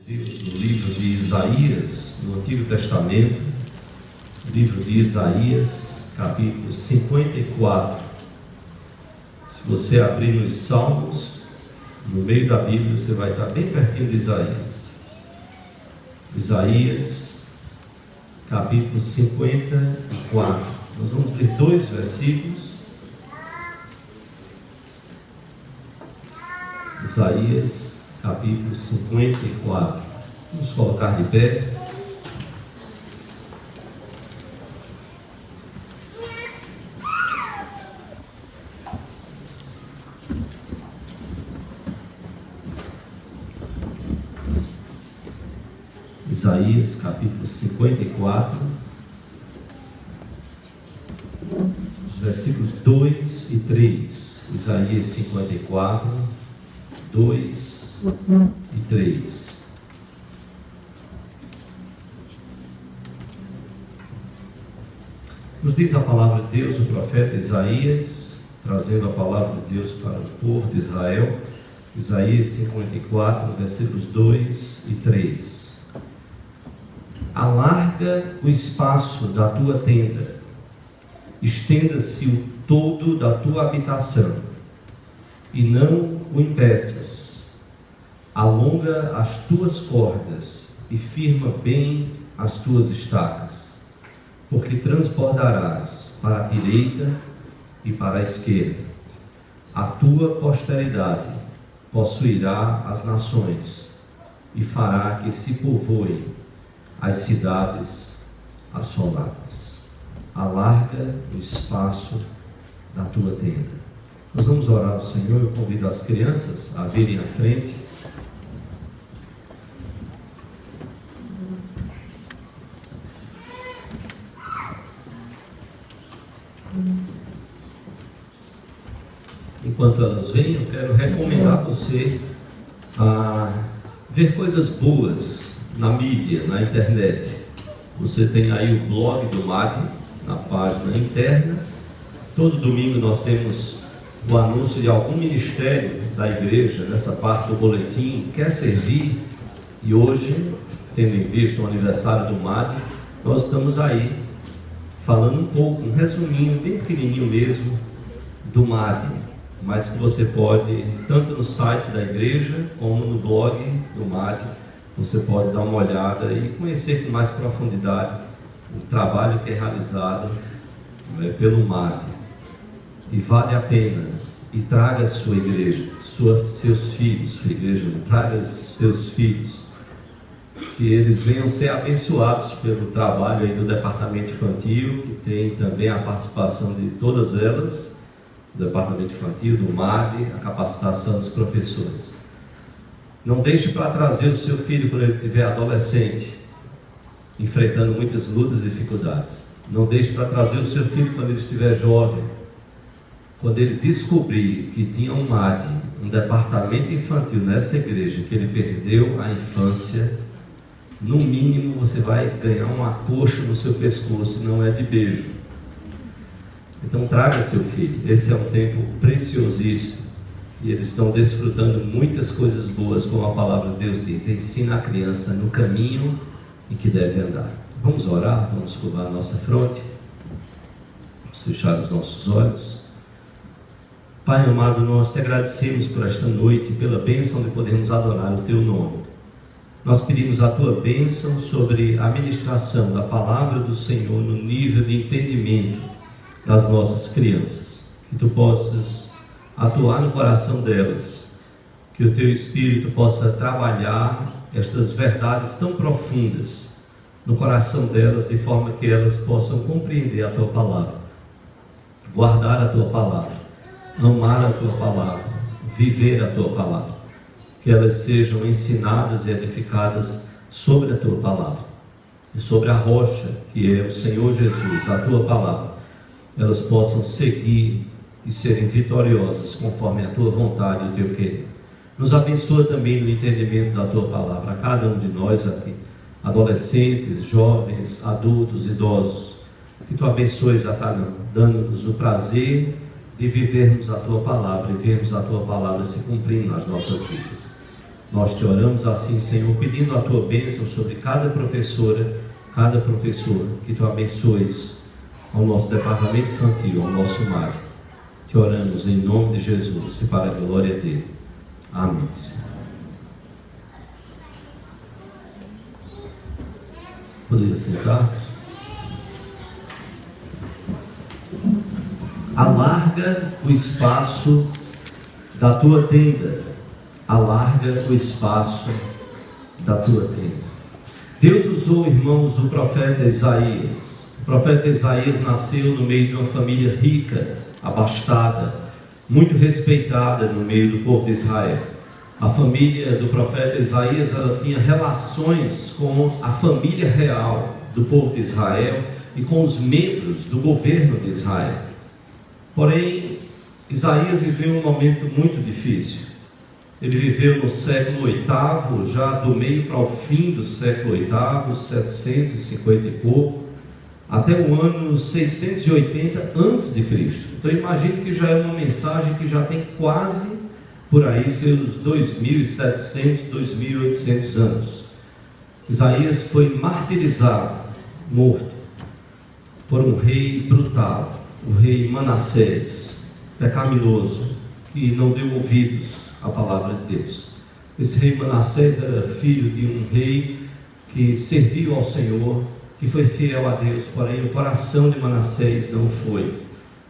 No livro de Isaías, no Antigo Testamento, livro de Isaías, capítulo 54. Se você abrir nos Salmos, no meio da Bíblia, você vai estar bem pertinho de Isaías. Isaías, capítulo 54. Nós vamos ler 2 versículos. Isaías, capítulo 54. Vamos colocar de pé. Isaías, capítulo 54, os versículos 2 e 3. Isaías 54, 2 e 3. Nos diz a palavra de Deus, o profeta Isaías, trazendo a palavra de Deus para o povo de Israel. Isaías 54, versículos 2 e 3. Alarga o espaço da tua tenda, estenda-se o todo da tua habitação, e não o impeças. Alonga as tuas cordas e firma bem as tuas estacas, porque transbordarás para a direita e para a esquerda. A tua posteridade possuirá as nações e fará que se povoem as cidades assoladas. Alarga o espaço da tua tenda. Nós vamos orar ao Senhor. Eu convido as crianças a virem à frente. Enquanto elas vêm, eu quero recomendar você a ver coisas boas na mídia, na internet. Você tem aí o blog do MAD, na página interna. Todo domingo nós temos o anúncio de algum ministério da igreja, nessa parte do boletim, quer servir. E hoje, tendo em vista o aniversário do MAD, nós estamos aí falando um pouco, um resuminho, bem pequenininho mesmo, do MAD, mas que você pode, tanto no site da igreja, como no blog do MAD, você pode dar uma olhada e conhecer com mais profundidade o trabalho que é realizado pelo MAD. E vale a pena. E traga a sua igreja, seus filhos, sua igreja, traga seus filhos, que eles venham ser abençoados pelo trabalho aí do departamento infantil, que tem também a participação de todas elas, do departamento infantil, do MAD, a capacitação dos professores. Não deixe para trazer o seu filho quando ele estiver adolescente, enfrentando muitas lutas e dificuldades. Não deixe para trazer o seu filho quando ele estiver jovem. Quando ele descobrir que tinha um MAD, um departamento infantil nessa igreja, que ele perdeu a infância, no mínimo você vai ganhar uma coxa no seu pescoço, não é de beijo. Então traga seu filho. Esse é um tempo preciosíssimo. E eles estão desfrutando muitas coisas boas, como a palavra de Deus diz. Ensina a criança no caminho em que deve andar. Vamos orar, vamos curvar a nossa fronte, vamos fechar os nossos olhos. Pai amado, nós te agradecemos por esta noite, pela bênção de podermos adorar o teu nome. Nós pedimos a tua bênção sobre a ministração da palavra do Senhor no nível de entendimento das nossas crianças. Que tu possas atuar no coração delas, que o teu Espírito possa trabalhar estas verdades tão profundas no coração delas, de forma que elas possam compreender a tua palavra, guardar a tua palavra, amar a tua palavra, viver a tua palavra, que elas sejam ensinadas e edificadas sobre a tua palavra e sobre a rocha que é o Senhor Jesus, a tua palavra. Elas possam seguir e serem vitoriosas conforme a tua vontade e o teu querer. Nos abençoa também no entendimento da tua palavra, a cada um de nós aqui, adolescentes, jovens, adultos, idosos, que tu abençoes a cada um, dando-nos o prazer de vivermos a tua palavra e vermos a tua palavra se cumprindo nas nossas vidas. Nós te oramos assim, Senhor, pedindo a tua bênção sobre cada professora, cada professor, que tu abençoes ao nosso departamento infantil, ao nosso MAD. Te oramos em nome de Jesus e para a glória dele. Amém, Senhor. Poderia sentar? Alarga o espaço da tua tenda. Alarga o espaço da tua tenda. Deus usou, irmãos, o profeta Isaías. O profeta Isaías nasceu no meio de uma família rica, abastada, muito respeitada no meio do povo de Israel. A família do profeta Isaías, ela tinha relações com a família real do povo de Israel e com os membros do governo de Israel. Porém, Isaías viveu um momento muito difícil. Ele viveu no século VIII, já do meio para o fim do século VIII, 750 e pouco, até o ano 680 a.C. Então imagine que já é uma mensagem que já tem quase por aí seus 2.700, 2.800 anos. Isaías foi martirizado, morto, por um rei brutal, o rei Manassés, pecaminoso, que não deu ouvidos à palavra de Deus. Esse rei Manassés era filho de um rei que serviu ao Senhor, que foi fiel a Deus, porém o coração de Manassés não foi,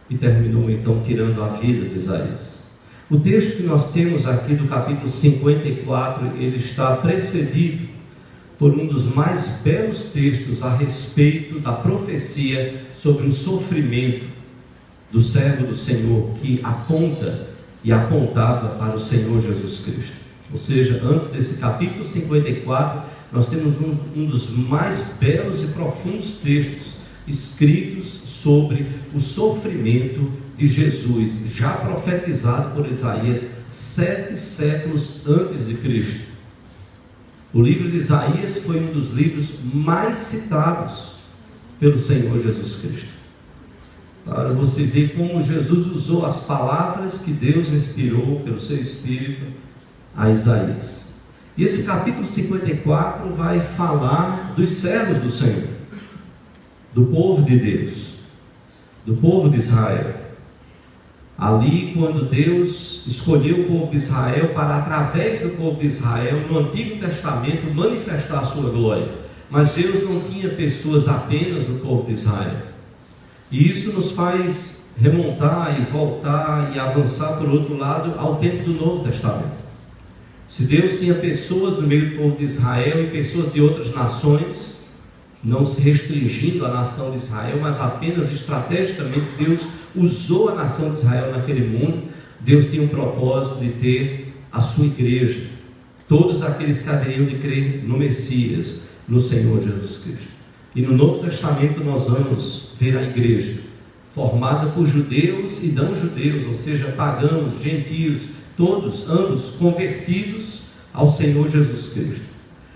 e terminou então tirando a vida de Isaías. O texto que nós temos aqui do capítulo 54, ele está precedido por um dos mais belos textos a respeito da profecia sobre o sofrimento do servo do Senhor, que aponta e apontava para o Senhor Jesus Cristo. Ou seja, antes desse capítulo 54, nós temos um dos mais belos e profundos textos escritos sobre o sofrimento de Jesus, já profetizado por Isaías 7 séculos antes de Cristo. O livro de Isaías foi um dos livros mais citados pelo Senhor Jesus Cristo. Para você ver como Jesus usou as palavras que Deus inspirou pelo seu Espírito a Isaías. E esse capítulo 54 vai falar dos servos do Senhor, do povo de Deus, do povo de Israel. Ali, quando Deus escolheu o povo de Israel para, através do povo de Israel, no Antigo Testamento, manifestar a sua glória. Mas Deus não tinha pessoas apenas no povo de Israel. E isso nos faz remontar e voltar e avançar, por outro lado, ao tempo do Novo Testamento. Se Deus tinha pessoas no meio do povo de Israel e pessoas de outras nações, não se restringindo à nação de Israel, mas apenas estrategicamente Deus usou a nação de Israel naquele mundo. Deus tinha um propósito de ter a sua igreja, todos aqueles que haveriam de crer no Messias, no Senhor Jesus Cristo. E no Novo Testamento nós vamos ver a igreja formada por judeus e não judeus, ou seja, pagãos, gentios, todos, ambos convertidos ao Senhor Jesus Cristo.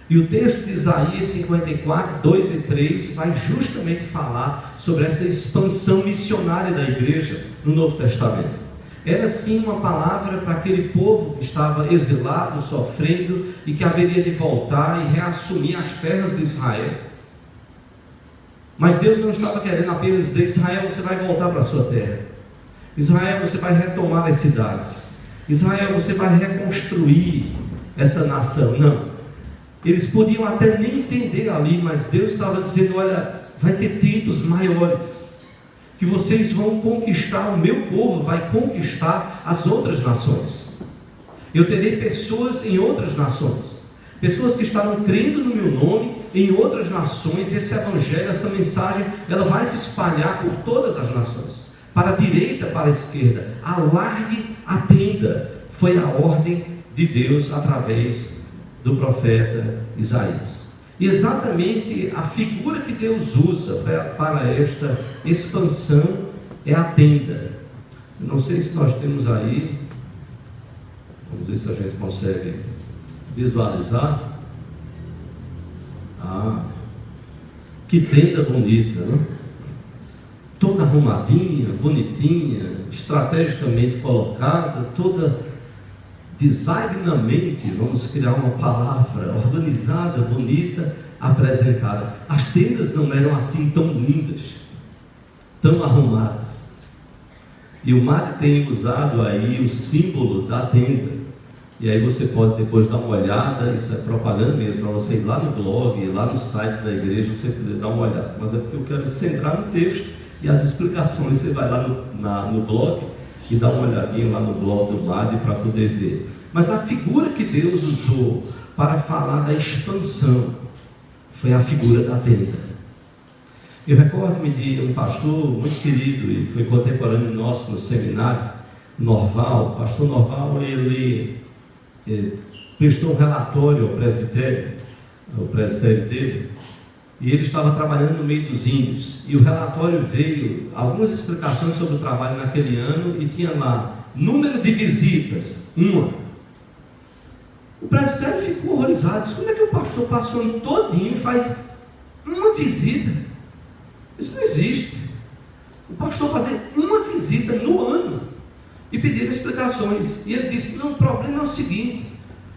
E o texto de Isaías 54, 2 e 3 vai justamente falar sobre essa expansão missionária da igreja no Novo Testamento. Era sim uma palavra para aquele povo que estava exilado, sofrendo e que haveria de voltar e reassumir as terras de Israel. Mas Deus não estava querendo apenas dizer: Israel, você vai voltar para a sua terra. Israel, você vai retomar as cidades. Israel, você vai reconstruir essa nação. Não. Eles podiam até nem entender ali, mas Deus estava dizendo: olha, vai ter tempos maiores, que vocês vão conquistar, o meu povo vai conquistar as outras nações. Eu terei pessoas em outras nações, pessoas que estarão crendo no meu nome em outras nações. Esse evangelho, essa mensagem, ela vai se espalhar por todas as nações, para a direita, para a esquerda. Alargue a tenda, foi a ordem de Deus através do profeta Isaías. E exatamente a figura que Deus usa para esta expansão é a tenda. Eu não sei se nós temos aí, vamos ver se a gente consegue visualizar. Que tenda bonita, né? Toda arrumadinha, bonitinha, estrategicamente colocada, toda designamente, vamos criar uma palavra organizada, bonita, apresentada. As tendas não eram assim tão lindas, tão arrumadas. E o Mário tem usado aí o símbolo da tenda. E aí você pode depois dar uma olhada, isso é propaganda mesmo, para você ir lá no blog, lá no site da igreja, você poder dar uma olhada. Mas é porque eu quero centrar no texto e as explicações. Você vai lá no blog e dá uma olhadinha lá no blog do Mário para poder ver. Mas a figura que Deus usou para falar da expansão foi a figura da tenda. Eu recordo-me de um pastor muito querido, e foi contemporâneo nosso no seminário, Norval. O pastor Norval, ele prestou um relatório ao presbitério dele, e ele estava trabalhando no meio dos índios, e o relatório veio, algumas explicações sobre o trabalho naquele ano, e tinha lá, número de visitas, 1. O presbitério ficou horrorizado, disse: como é que o pastor passou o ano todinho e faz uma visita? Isso não existe. O pastor fazer uma visita no ano e pedir explicações. E ele disse: não, o problema é o seguinte,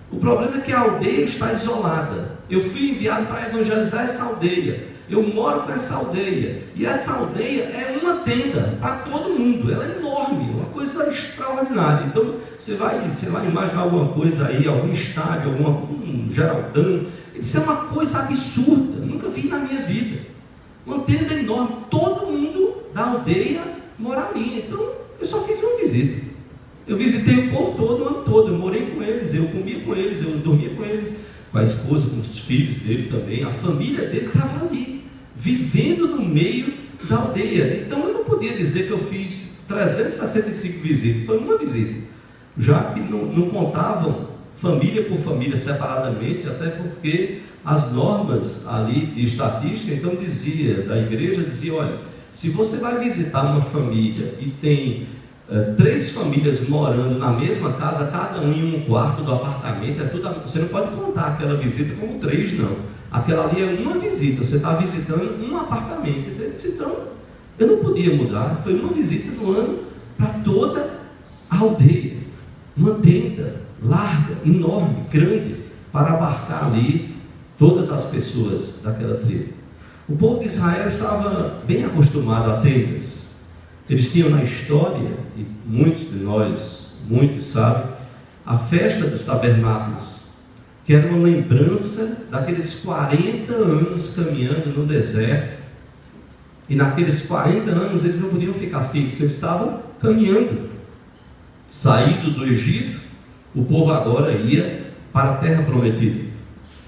o problema é que a aldeia está isolada. Eu fui enviado para evangelizar essa aldeia, eu moro com essa aldeia, e essa aldeia é uma tenda para todo mundo, ela é enorme, uma coisa extraordinária. Então você vai imaginar alguma coisa aí, algum estádio, um Geraldão. Isso é uma coisa absurda, nunca vi na minha vida. Uma tenda enorme, todo mundo da aldeia mora ali. Então eu só fiz uma visita. Eu visitei o povo todo, o ano todo. Eu morei com eles, eu comia com eles, eu dormia com eles, com a esposa, com os filhos dele também. A família dele estava ali, vivendo no meio da aldeia. Então eu não podia dizer que eu fiz 365 visitas. Foi uma visita, já que não contavam família por família separadamente, até porque as normas ali de estatística, então da igreja dizia: olha, se você vai visitar uma família e tem 3 famílias morando na mesma casa, cada um em um quarto do apartamento, você não pode contar aquela visita como 3, não. Aquela ali é uma visita, você está visitando um apartamento. Então eu não podia mudar, foi uma visita no ano para toda a aldeia, uma tenda larga, enorme, grande, para abarcar ali todas as pessoas daquela tribo. O povo de Israel estava bem acostumado a tendas. Eles tinham na história, e muitos sabem, a festa dos tabernáculos, que era uma lembrança daqueles 40 anos caminhando no deserto. E naqueles 40 anos eles não podiam ficar fixos, eles estavam caminhando. Saído do Egito, o povo agora ia para a terra prometida.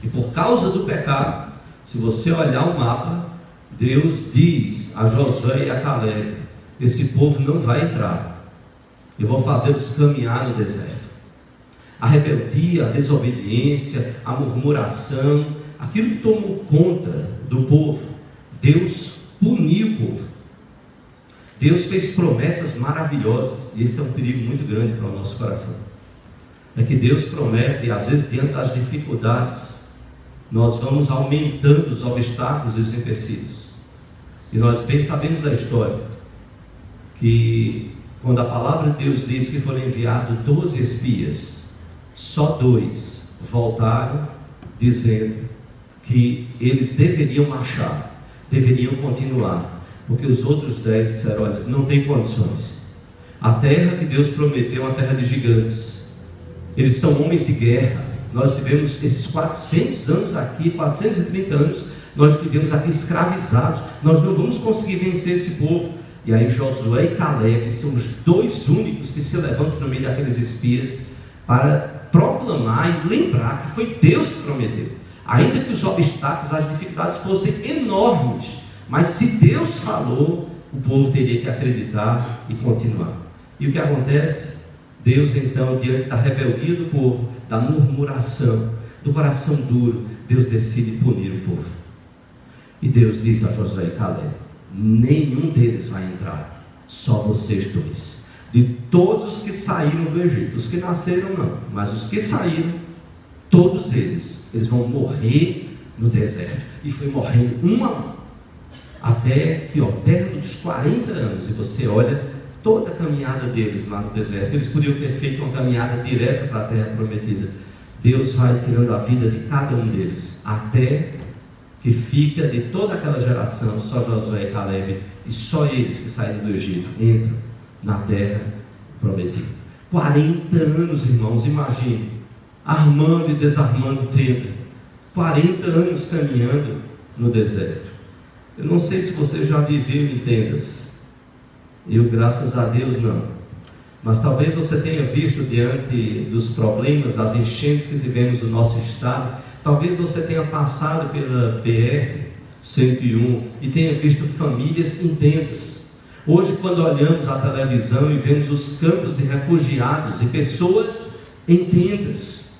E por causa do pecado, se você olhar o mapa, Deus diz a Josué e a Caleb: esse povo não vai entrar, eu vou fazê-los caminhar no deserto. A rebeldia, a desobediência, a murmuração, aquilo que tomou conta do povo, Deus puniu o povo. Deus fez promessas maravilhosas, e esse é um perigo muito grande para o nosso coração. É que Deus promete, e às vezes diante das dificuldades, nós vamos aumentando os obstáculos e os empecilhos. E nós bem sabemos da história, que quando a palavra de Deus diz que foram enviados 12 espias, só 2 voltaram dizendo que eles deveriam marchar, deveriam continuar, porque os outros 10 disseram: olha, não tem condições. A terra que Deus prometeu é uma terra de gigantes, eles são homens de guerra. Nós tivemos esses 400 anos aqui, 430 anos, nós tivemos aqui escravizados, nós não vamos conseguir vencer esse povo. E aí Josué e Caleb são os 2 únicos que se levantam no meio daqueles espias para proclamar e lembrar que foi Deus que prometeu. Ainda que os obstáculos, as dificuldades fossem enormes, mas se Deus falou, o povo teria que acreditar e continuar. E o que acontece? Deus então, diante da rebeldia do povo, da murmuração, do coração duro, Deus decide punir o povo. E Deus diz a Josué e Caleb: nenhum deles vai entrar, só vocês 2. De todos os que saíram do Egito, os que nasceram não, mas os que saíram, todos eles vão morrer no deserto. E foi morrendo um a um, até que ao término dos 40 anos, e você olha toda a caminhada deles lá no deserto. Eles podiam ter feito uma caminhada direta para a terra prometida. Deus vai tirando a vida de cada um deles, até que fica de toda aquela geração, só Josué e Caleb, e só eles que saíram do Egito, entram na terra prometida. 40 anos, irmãos, imagine, armando e desarmando tenda, 40 anos caminhando no deserto. Eu não sei se você já viveu em tendas, eu, graças a Deus, não. Mas talvez você tenha visto, diante dos problemas, das enchentes que tivemos no nosso estado, talvez você tenha passado pela BR-101 e tenha visto famílias em tendas. Hoje, quando olhamos a televisão e vemos os campos de refugiados e pessoas em tendas,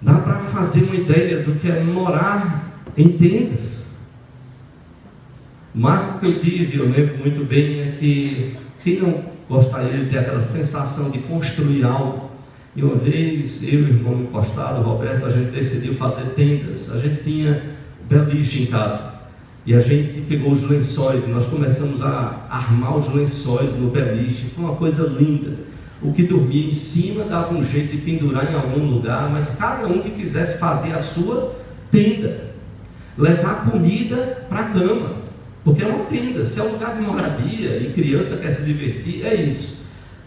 dá para fazer uma ideia do que é morar em tendas. O máximo que eu tive, eu lembro muito bem, é que quem não gostaria de ter aquela sensação de construir algo? E uma vez, eu e o irmão encostado, o Roberto, a gente decidiu fazer tendas. A gente tinha beliche em casa, e a gente pegou os lençóis, e nós começamos a armar os lençóis no beliche. Foi uma coisa linda. O que dormia em cima dava um jeito de pendurar em algum lugar, mas cada um que quisesse fazer a sua tenda, levar comida para a cama, porque é uma tenda. Se é um lugar de moradia e criança quer se divertir, é isso.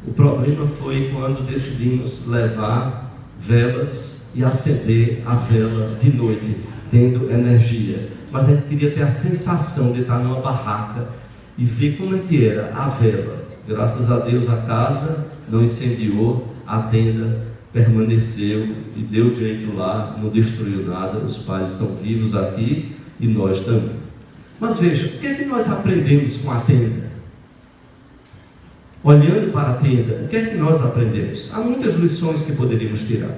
O problema foi quando decidimos levar velas e acender a vela de noite, tendo energia. Mas a gente queria ter a sensação de estar numa barraca e ver como é que era a vela. Graças a Deus a casa não incendiou, a tenda permaneceu e deu jeito lá, não destruiu nada. Os pais estão vivos aqui e nós também. Mas veja, o que é que nós aprendemos com a tenda? Olhando para a tenda, o que é que nós aprendemos? Há muitas lições que poderíamos tirar,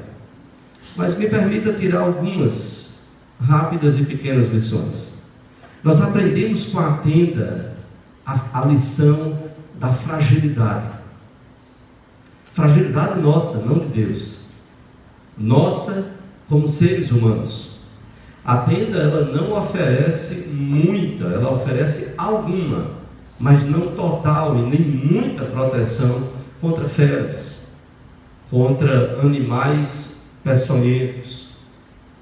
mas me permita tirar algumas rápidas e pequenas lições. Nós aprendemos com a tenda a lição da fragilidade. Fragilidade nossa, não de Deus. Nossa como seres humanos. A tenda, ela não oferece muita, ela oferece alguma, mas não total e nem muita proteção contra feras, contra animais peçonhentos.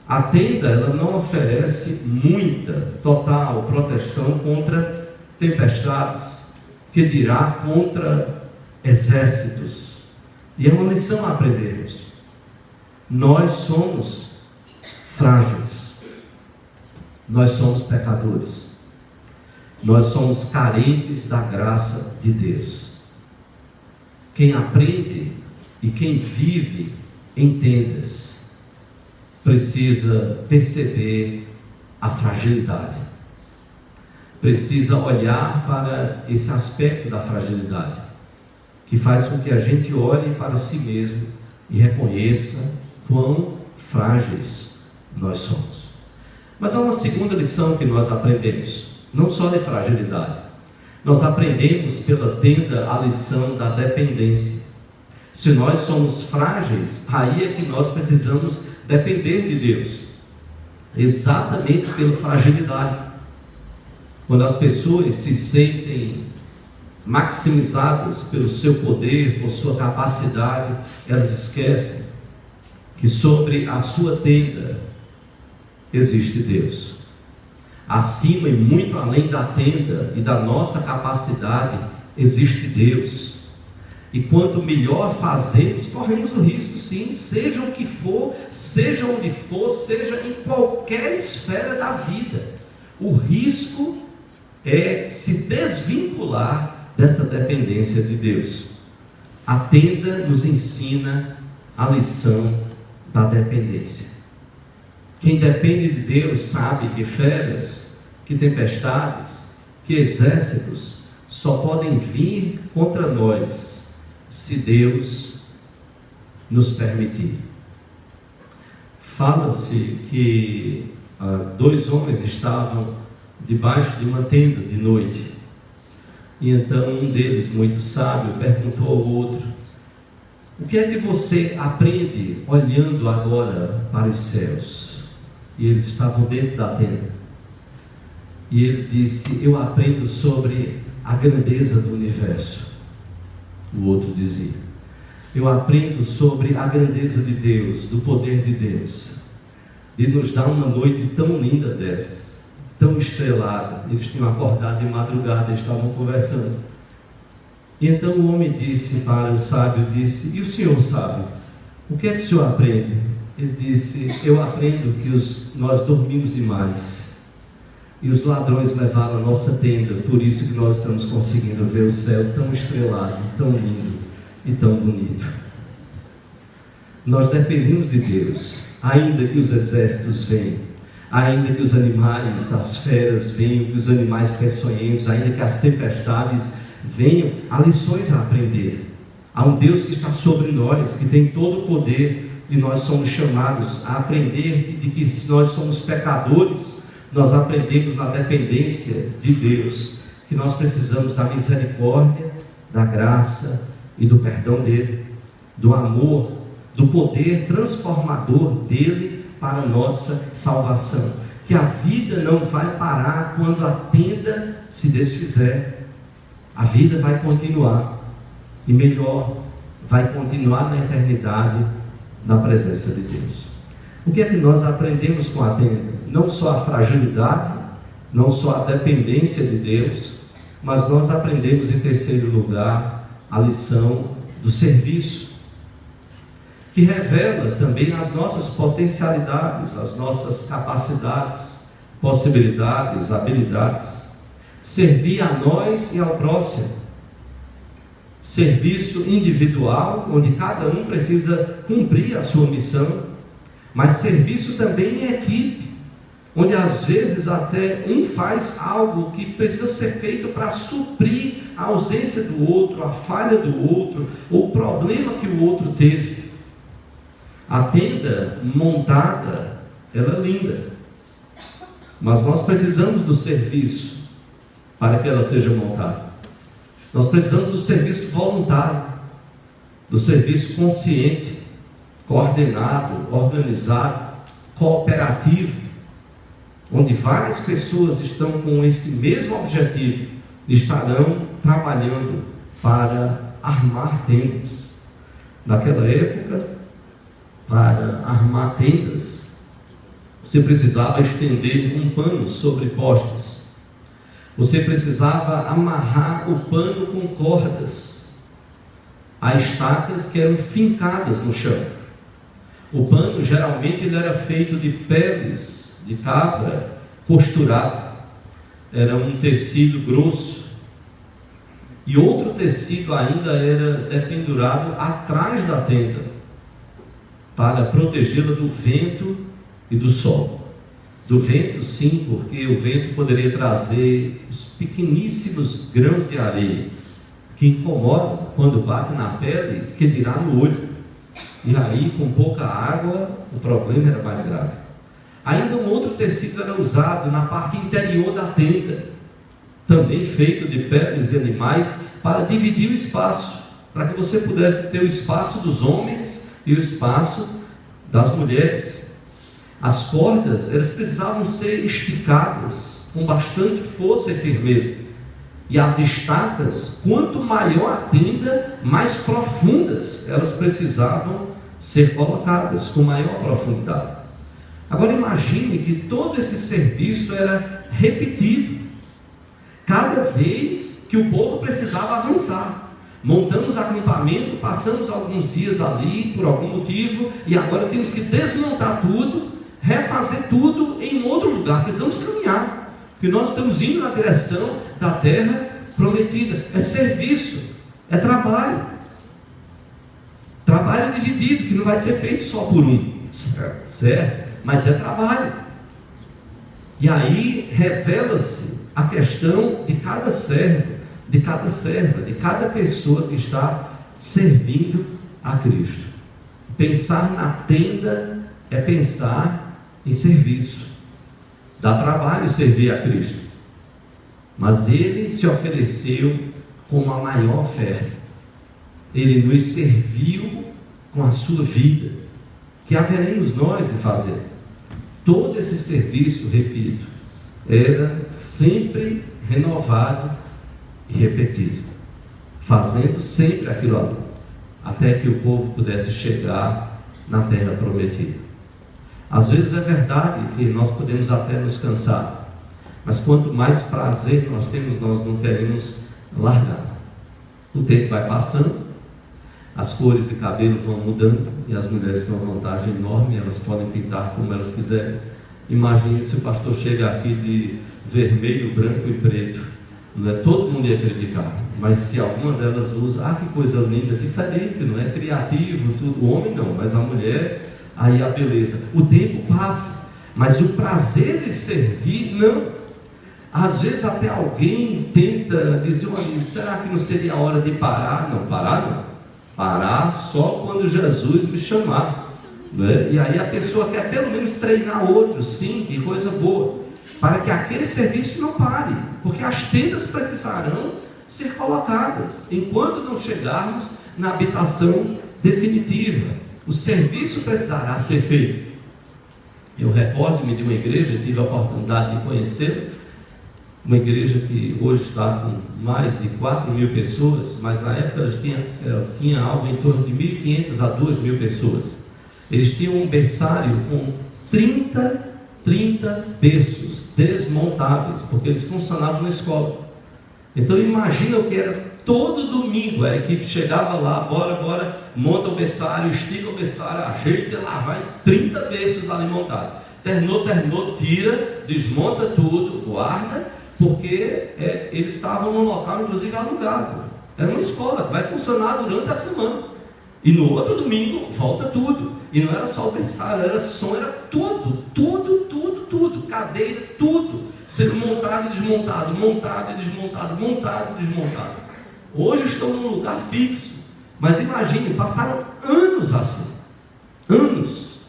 A tenda, ela não oferece muita, total proteção contra tempestades, que dirá contra exércitos. E é uma lição a aprendermos. Nós somos frágeis. Nós somos pecadores. Nós somos carentes da graça de Deus. Quem aprende e quem vive em tendas precisa perceber a fragilidade. Precisa olhar para esse aspecto da fragilidade, que faz com que a gente olhe para si mesmo e reconheça quão frágeis nós somos. Mas há uma segunda lição que nós aprendemos, não só de fragilidade. Nós aprendemos pela tenda a lição da dependência. Se nós somos frágeis, aí é que nós precisamos depender de Deus, exatamente pela fragilidade. Quando as pessoas se sentem maximizadas pelo seu poder, por sua capacidade, elas esquecem que sobre a sua tenda existe Deus. Acima e muito além da tenda e da nossa capacidade existe Deus. E quanto melhor fazemos, corremos o risco, sim, seja o que for, seja onde for, seja em qualquer esfera da vida. O risco é se desvincular dessa dependência de Deus. A tenda nos ensina a lição da dependência. Quem depende de Deus sabe que feras, que tempestades, que exércitos só podem vir contra nós se Deus nos permitir. Fala-se que 2 homens estavam debaixo de uma tenda de noite, e então um deles, muito sábio, perguntou ao outro: o que é que você aprende olhando agora para os céus? E eles estavam dentro da tenda. E ele disse: eu aprendo sobre a grandeza do universo. O outro dizia: eu aprendo sobre a grandeza de Deus, do poder de Deus, de nos dar uma noite tão linda dessas, tão estrelada. Eles tinham acordado de madrugada, estavam conversando. E então o homem disse para o sábio, disse: e o senhor sábio, o que é que o senhor aprende? Ele disse: eu aprendo que nós dormimos demais, e os ladrões levaram a nossa tenda, por isso que nós estamos conseguindo ver o céu tão estrelado, tão lindo e tão bonito. Nós dependemos de Deus, ainda que os exércitos venham, ainda que os animais, as feras venham, que os animais peçonhentos, ainda que as tempestades venham, há lições a aprender. Há um Deus que está sobre nós, que tem todo o poder, e nós somos chamados a aprender de que se nós somos pecadores, nós aprendemos na dependência de Deus, que nós precisamos da misericórdia, da graça e do perdão dele, do amor, do poder transformador dele para a nossa salvação. Que a vida não vai parar quando a tenda se desfizer. A vida vai continuar, e melhor, vai continuar na eternidade, na presença de Deus. O que é que nós aprendemos com a tenda? Não só a fragilidade, não só a dependência de Deus, mas nós aprendemos em terceiro lugar a lição do serviço, que revela também as nossas potencialidades, as nossas capacidades, possibilidades, habilidades. Servir a nós e ao próximo. Serviço individual, onde cada um precisa cumprir a sua missão, mas serviço também em equipe, onde às vezes até um faz algo que precisa ser feito para suprir a ausência do outro, a falha do outro, ou o problema que o outro teve. A tenda montada, ela é linda, mas nós precisamos do serviço para que ela seja montada. Nós precisamos do serviço voluntário, do serviço consciente, coordenado, organizado, cooperativo, onde várias pessoas estão com esse mesmo objetivo e estarão trabalhando para armar tendas. Naquela época, para armar tendas, você precisava estender um pano sobre postes. Você precisava amarrar o pano com cordas a estacas que eram fincadas no chão. O pano geralmente ele era feito de peles de cabra costurado. Era um tecido grosso. E outro tecido ainda era dependurado atrás da tenda para protegê-la do vento e do sol. Do vento, sim, porque o vento poderia trazer os pequeníssimos grãos de areia que incomodam quando bate na pele, que dirá no olho. E aí, com pouca água, o problema era mais grave. Ainda um outro tecido era usado na parte interior da tenda, também feito de peles de animais, para dividir o espaço, para que você pudesse ter o espaço dos homens e o espaço das mulheres. As cordas, elas precisavam ser esticadas com bastante força e firmeza. E as estacas, quanto maior a tenda, mais profundas elas precisavam ser colocadas, com maior profundidade. Agora imagine que todo esse serviço era repetido cada vez que o povo precisava avançar. Montamos acampamento, passamos alguns dias ali por algum motivo, e agora temos que desmontar tudo, refazer tudo em outro lugar. Precisamos caminhar, porque nós estamos indo na direção da terra prometida. É serviço, é trabalho dividido, que não vai ser feito só por um, certo? Mas é trabalho. E aí revela-se a questão de cada servo, de cada serva, de cada pessoa que está servindo a Cristo. Pensar na tenda é pensar em serviço. Dá trabalho servir a Cristo, mas Ele se ofereceu com a maior oferta. Ele nos serviu com a sua vida, que haveremos nós de fazer. Todo esse serviço, repito, era sempre renovado e repetido, fazendo sempre aquilo ali, até que o povo pudesse chegar na terra prometida. Às vezes é verdade que nós podemos até nos cansar, mas quanto mais prazer nós temos, nós não queremos largar. O tempo vai passando, as cores de cabelo vão mudando, e as mulheres têm uma vantagem enorme, elas podem pintar como elas quiserem. Imagine se o pastor chega aqui de vermelho, branco e preto, não é? Todo mundo ia criticar, mas se alguma delas usa, que coisa linda, diferente, não é? Criativo, tudo. O homem não, mas a mulher, aí a beleza. O tempo passa, mas o prazer de servir, não. Às vezes até alguém tenta dizer, olha, será que não seria a hora de parar? Não, parar não. Parar só quando Jesus me chamar, né? E aí a pessoa quer pelo menos treinar outros, sim, que coisa boa, para que aquele serviço não pare, porque as tendas precisarão ser colocadas, enquanto não chegarmos na habitação definitiva, o serviço precisará ser feito. Eu recordo-me de uma igreja, tive a oportunidade de conhecer, uma igreja que hoje está com mais de 4.000 pessoas, mas na época eles tinha algo em torno de 1.500 a 2.000 pessoas. Eles tinham um berçário com 30 berços desmontáveis, porque eles funcionavam na escola. Então imagina o que era todo domingo, a equipe chegava lá, bora, monta o berçário, estica o berçário, ajeita e lá vai 30 berços ali montados. Terminou, tira, desmonta tudo, guarda, porque eles estavam num local inclusive alugado. Era uma escola que vai funcionar durante a semana, e no outro domingo volta tudo. E não era só o berçário, era som, era tudo, cadeira, tudo sendo montado e desmontado, montado e desmontado, montado e desmontado. Hoje estou num lugar fixo, mas imagine, passaram anos assim, anos.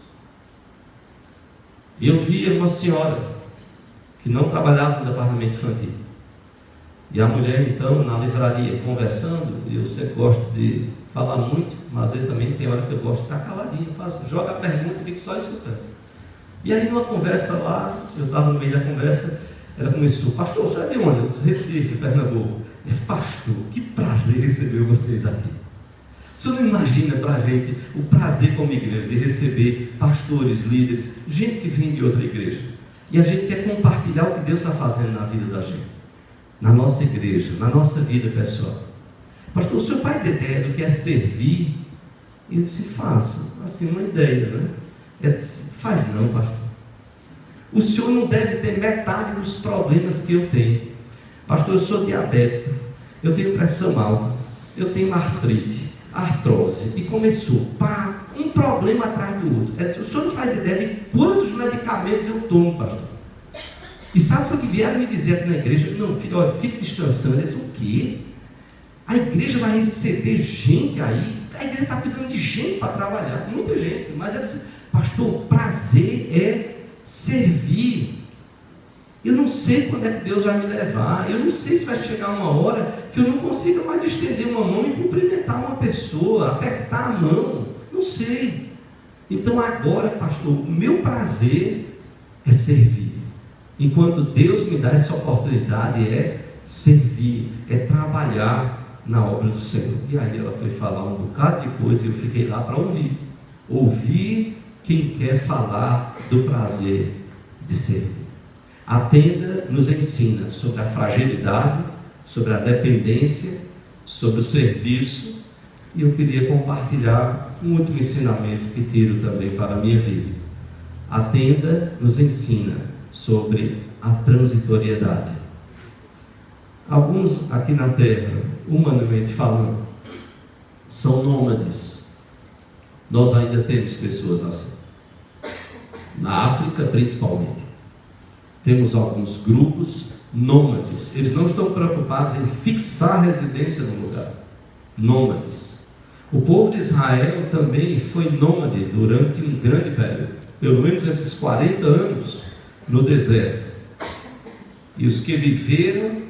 E eu via uma senhora que não trabalhava no departamento infantil, e a mulher então na livraria conversando, e eu sempre gosto de falar muito, mas às vezes também tem hora que eu gosto de estar caladinho, joga a pergunta e fico só escutando. E aí numa conversa lá, eu estava no meio da conversa, ela começou, pastor, você é de onde? Eu disse, Recife, Pernambuco. Eu disse, pastor, que prazer receber vocês aqui. O senhor não imagina para a gente o prazer como igreja de receber pastores, líderes, gente que vem de outra igreja, e a gente quer compartilhar o que Deus está fazendo na vida da gente, na nossa igreja, na nossa vida pessoal. Pastor, o senhor faz ideia do que é servir? Eu disse, faço, assim, uma ideia, né? Ela disse, faz não, pastor. O senhor não deve ter metade dos problemas que eu tenho. Pastor, eu sou diabética, eu tenho pressão alta, eu tenho artrite, artrose, e começou, um problema atrás do outro. Ela disse, o senhor não faz ideia de quantos medicamentos eu tomo, pastor. E sabe o que vieram me dizer aqui na igreja? Não, filho, olha, fique descansando. Eu disse, o quê? A igreja vai receber gente aí? A igreja está precisando de gente para trabalhar, muita gente. Mas ela disse, pastor, o prazer é servir. Eu não sei quando é que Deus vai me levar. Eu não sei se vai chegar uma hora que eu não consiga mais estender uma mão e cumprimentar uma pessoa, apertar a mão. Não sei. Então agora, pastor, o meu prazer é servir. Enquanto Deus me dá essa oportunidade, é servir, é trabalhar na obra do Senhor. E aí ela foi falar um bocado de coisa e eu fiquei lá para ouvir quem quer falar do prazer de servir. A tenda nos ensina sobre a fragilidade, sobre a dependência, sobre o serviço, e eu queria compartilhar um último ensinamento que tiro também para a minha vida. A tenda nos ensina sobre a transitoriedade. Alguns aqui na terra, humanamente falando, são nômades. Nós ainda temos pessoas assim. Na África, principalmente, temos alguns grupos nômades. Eles não estão preocupados em fixar residência no lugar. Nômades. O povo de Israel também foi nômade durante um grande período, pelo menos esses 40 anos no deserto. E os que viveram,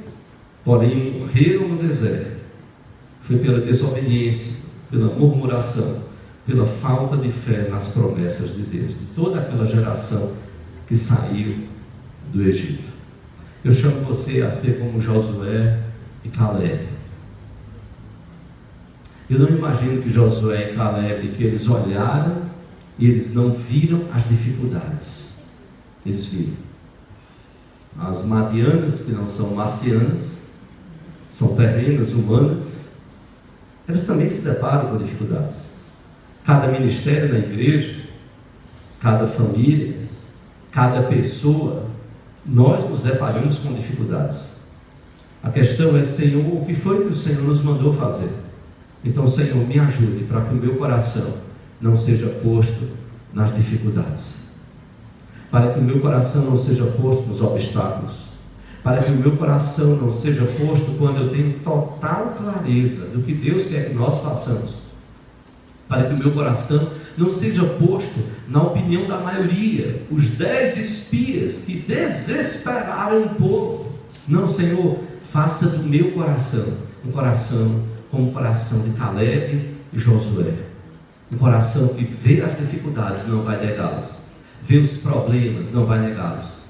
porém morreram no deserto, foi pela desobediência, pela murmuração, pela falta de fé nas promessas de Deus, de toda aquela geração que saiu do Egito. Eu chamo você a ser como Josué e Caleb. Eu não imagino que Josué e Caleb, que eles olharam e eles não viram as dificuldades. Eles viram. As madianas, que não são marcianas, são terrenas, humanas, elas também se deparam com dificuldades. Cada ministério na igreja, cada família, cada pessoa, nós nos deparamos com dificuldades. A questão é, Senhor, o que foi que o Senhor nos mandou fazer? Então, Senhor, me ajude para que o meu coração não seja posto nas dificuldades, para que o meu coração não seja posto nos obstáculos, para que o meu coração não seja posto quando eu tenho total clareza do que Deus quer que nós façamos, para que o meu coração não seja posto na opinião da maioria, os 10 espias que desesperaram o povo. Não, Senhor, faça do meu coração um coração como o coração de Caleb e Josué, um coração que vê as dificuldades, não vai negá-las, vê os problemas, não vai negá-los,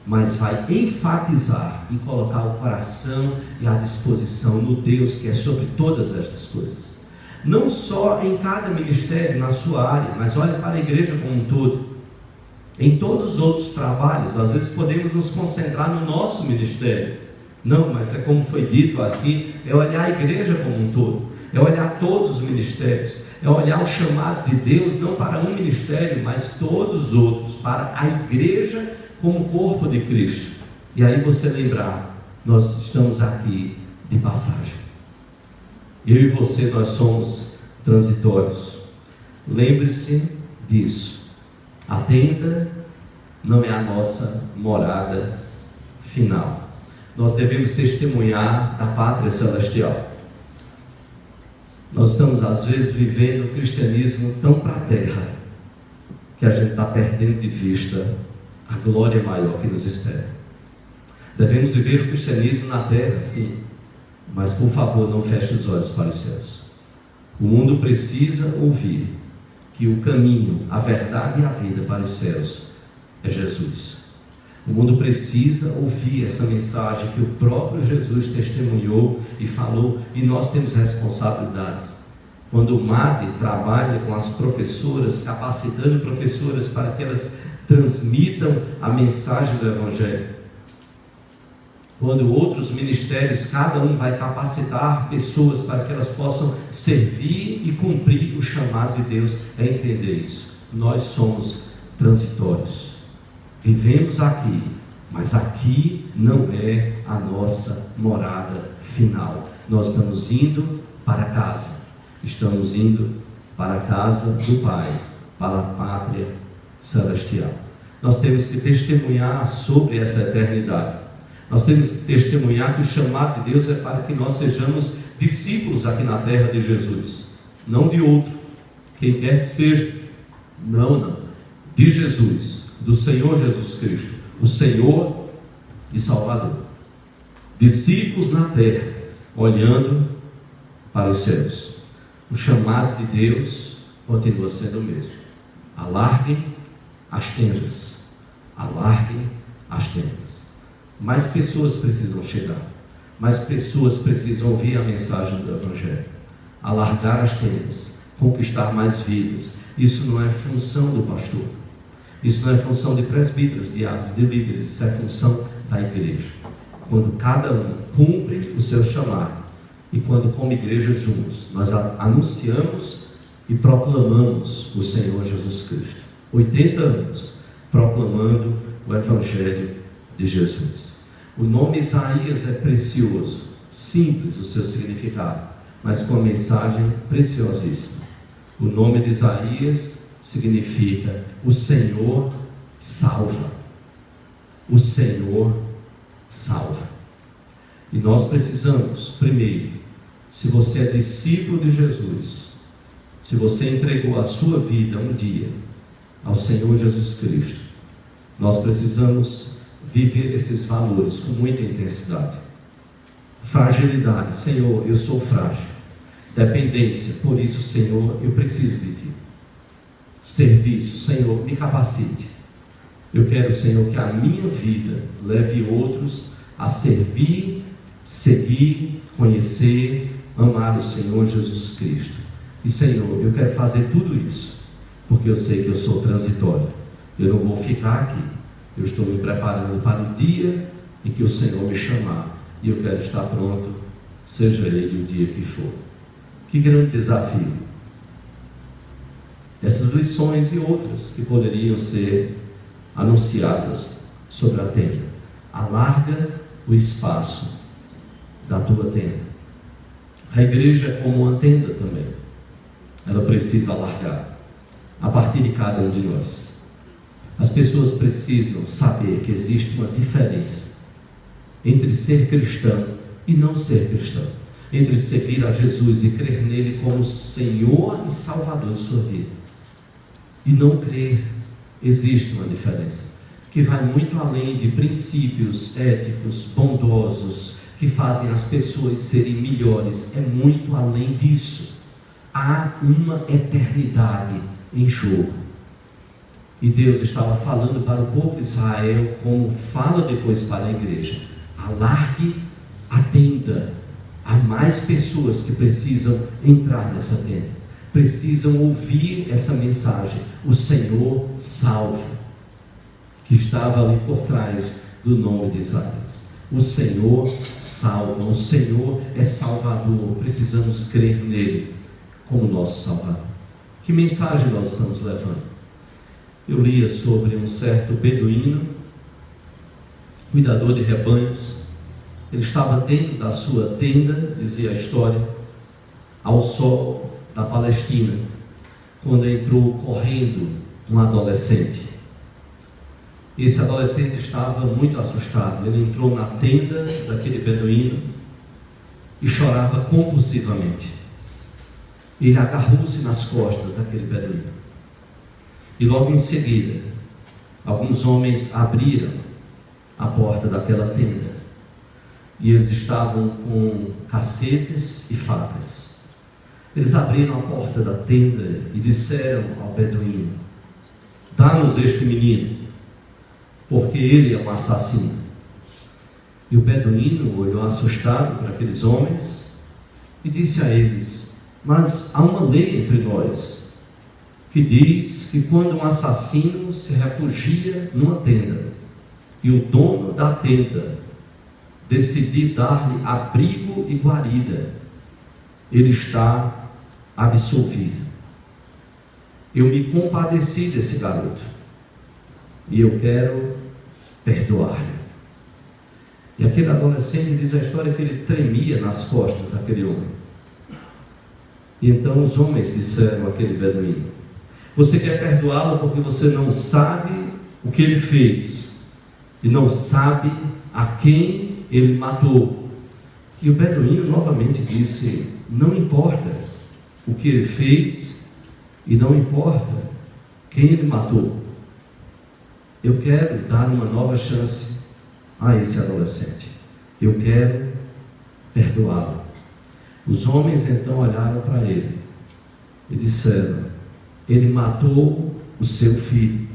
mas vai enfatizar e colocar o coração e a disposição no Deus que é sobre todas estas coisas. Não só em cada ministério, na sua área, mas olhe para a igreja como um todo. Em todos os outros trabalhos, às vezes podemos nos concentrar no nosso ministério. Não, mas é como foi dito aqui, é olhar a igreja como um todo, é olhar todos os ministérios, é olhar o chamado de Deus, não para um ministério, mas todos os outros, para a igreja como corpo de Cristo. E aí você lembrar, nós estamos aqui de passagem. Eu e você, nós somos transitórios. Lembre-se disso. A tenda não é a nossa morada final. Nós devemos testemunhar a pátria celestial. Nós estamos às vezes vivendo o cristianismo tão para a terra, que a gente está perdendo de vista a glória maior que nos espera. Devemos viver o cristianismo na terra, sim, mas por favor não feche os olhos para os céus. O mundo precisa ouvir que o caminho, a verdade e a vida para os céus é Jesus. O mundo precisa ouvir essa mensagem que o próprio Jesus testemunhou e falou, e nós temos responsabilidades. Quando o MAD trabalha com as professoras, capacitando professoras para que elas transmitam a mensagem do Evangelho. Quando outros ministérios, cada um vai capacitar pessoas para que elas possam servir e cumprir o chamado de Deus, é entender isso. Nós somos transitórios. Vivemos aqui, mas aqui não é a nossa morada final. Nós estamos indo para casa, estamos indo para a casa do Pai, para a pátria celestial. Nós temos que testemunhar sobre essa eternidade. Nós temos que testemunhar que o chamado de Deus é para que nós sejamos discípulos aqui na terra de Jesus, não de outro, quem quer que seja, não, de Jesus, do Senhor Jesus Cristo, o Senhor e Salvador. Discípulos na terra, olhando para os céus. O chamado de Deus continua sendo o mesmo. Alarguem as tendas, alarguem as tendas. Mais pessoas precisam chegar, mais pessoas precisam ouvir a mensagem do Evangelho, alargar as tendas, conquistar mais vidas. Isso não é função do pastor, isso não é função de presbíteros, diáconos, de líderes, isso é função da igreja. Quando cada um cumpre o seu chamado e quando como igreja juntos nós anunciamos e proclamamos o Senhor Jesus Cristo. 80 anos proclamando o Evangelho de Jesus. O nome Isaías é precioso, simples o seu significado, mas com a mensagem preciosíssima. O nome de Isaías significa: o Senhor salva. O Senhor salva. E nós precisamos, primeiro, se você é discípulo de Jesus, se você entregou a sua vida um dia ao Senhor Jesus Cristo, nós precisamos viver esses valores com muita intensidade. Fragilidade: Senhor, eu sou frágil. Dependência: por isso, Senhor, eu preciso de Ti. Serviço: Senhor, me capacite. Eu quero, Senhor, que a minha vida leve outros a servir seguir, conhecer, amar o Senhor Jesus Cristo. E Senhor, eu quero fazer tudo isso, porque eu sei que eu sou transitório. Eu não vou ficar aqui. Eu estou me preparando para o dia em que o Senhor me chamar. E eu quero estar pronto, seja ele o dia que for. Que grande desafio. Essas lições e outras que poderiam ser anunciadas sobre a tenda. Alarga o espaço da tua tenda. A igreja é como uma tenda também. Ela precisa alargar a partir de cada um de nós. As pessoas precisam saber que existe uma diferença entre ser cristão e não ser cristão, entre seguir a Jesus e crer nele como Senhor e Salvador de sua vida e não crer. Existe uma diferença que vai muito além de princípios éticos bondosos que fazem as pessoas serem melhores. É muito além disso. Há uma eternidade em jogo. E Deus estava falando para o povo de Israel, como fala depois para a igreja: alargue a tenda. Há mais pessoas que precisam entrar nessa tenda, precisam ouvir essa mensagem. O Senhor salva, que estava ali por trás do nome de Isaías. O Senhor salva, o Senhor é Salvador. Precisamos crer nele como nosso Salvador. Que mensagem nós estamos levando? Eu lia sobre um certo beduíno, cuidador de rebanhos. Ele estava dentro da sua tenda, dizia a história, ao sol da Palestina, quando entrou correndo um adolescente. Esse adolescente estava muito assustado. Ele entrou na tenda daquele beduíno e chorava compulsivamente. Ele agarrou-se nas costas daquele beduíno. E logo em seguida, alguns homens abriram a porta daquela tenda. E eles estavam com cacetes e facas. Eles abriram a porta da tenda e disseram ao beduíno: dá-nos este menino, porque ele é um assassino. E o beduíno olhou assustado para aqueles homens e disse a eles: mas há uma lei entre nós que diz que quando um assassino se refugia numa tenda e o dono da tenda decidir dar-lhe abrigo e guarida, ele está absolvido. Eu me compadeci desse garoto e eu quero perdoar-lhe. E aquele adolescente, diz a história, que ele tremia nas costas daquele homem. E então os homens disseram àquele beduíno: você quer perdoá-lo porque você não sabe o que ele fez e não sabe a quem ele matou. E o beduíno novamente disse: não importa o que ele fez e não importa quem ele matou. Eu quero dar uma nova chance a esse adolescente. Eu quero perdoá-lo. Os homens então olharam para ele e disseram: ele matou o seu filho.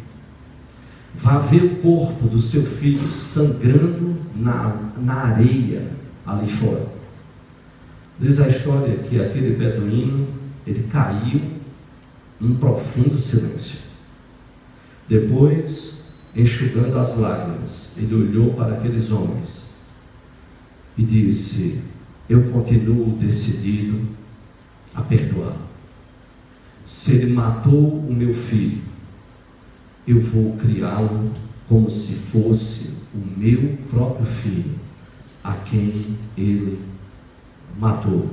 Vá ver o corpo do seu filho sangrando na areia ali fora. Diz a história que aquele beduíno, ele caiu num profundo silêncio. Depois, enxugando as lágrimas, ele olhou para aqueles homens e disse: eu continuo decidido a perdoar. Se ele matou o meu filho, eu vou criá-lo como se fosse o meu próprio filho, a quem ele matou.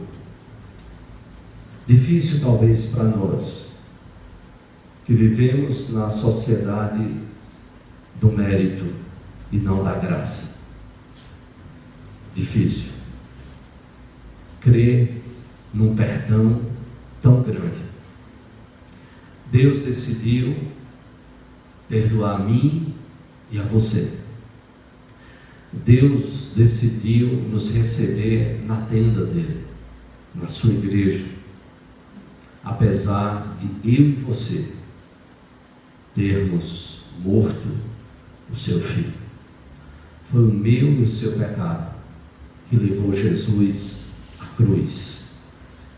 Difícil talvez para nós, que vivemos na sociedade do mérito e não da graça. Difícil crer num perdão tão grande. Deus decidiu perdoar a mim e a você. Deus decidiu nos receber na tenda dele, na sua igreja, apesar de eu e você termos morto o seu filho. Foi o meu e o seu pecado que levou Jesus à cruz.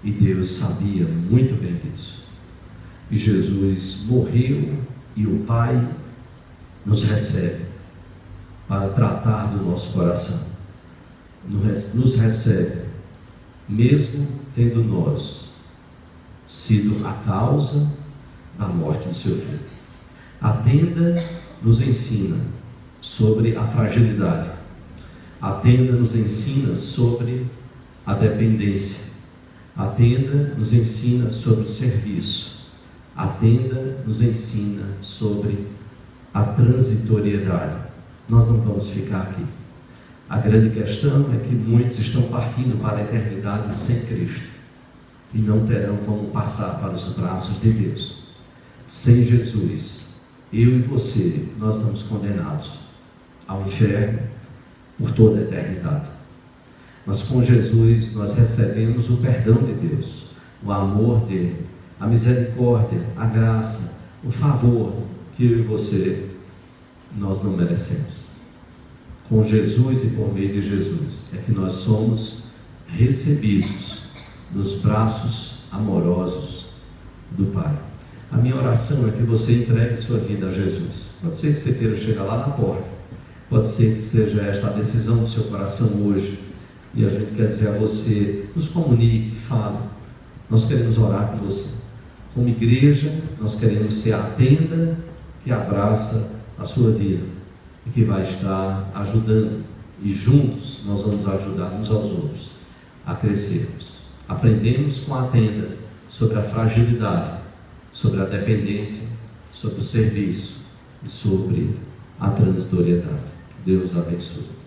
E Deus sabia muito bem disso. E Jesus morreu e o Pai nos recebe para tratar do nosso coração. Nos recebe, mesmo tendo nós sido a causa da morte do seu filho. A tenda nos ensina sobre a fragilidade. A tenda nos ensina sobre a dependência. A tenda nos ensina sobre o serviço. A tenda nos ensina sobre a transitoriedade. Nós não vamos ficar aqui. A grande questão é que muitos estão partindo para a eternidade sem Cristo e não terão como passar para os braços de Deus. Sem Jesus, eu e você, nós estamos condenados ao inferno por toda a eternidade. Mas com Jesus nós recebemos o perdão de Deus, o amor dele, a misericórdia, a graça, o favor que eu e você, nós não merecemos. Com Jesus e por meio de Jesus é que nós somos recebidos nos braços amorosos do Pai. A minha oração é que você entregue sua vida a Jesus. Pode ser que você queira chegar lá na porta, pode ser que seja esta a decisão do seu coração hoje, e a gente quer dizer a você, nos comunique, fale, nós queremos orar com você. Como igreja, nós queremos ser a tenda que abraça a sua vida e que vai estar ajudando, e juntos nós vamos ajudar uns aos outros a crescermos. Aprendemos com a tenda sobre a fragilidade, sobre a dependência, sobre o serviço e sobre a transitoriedade. Deus abençoe.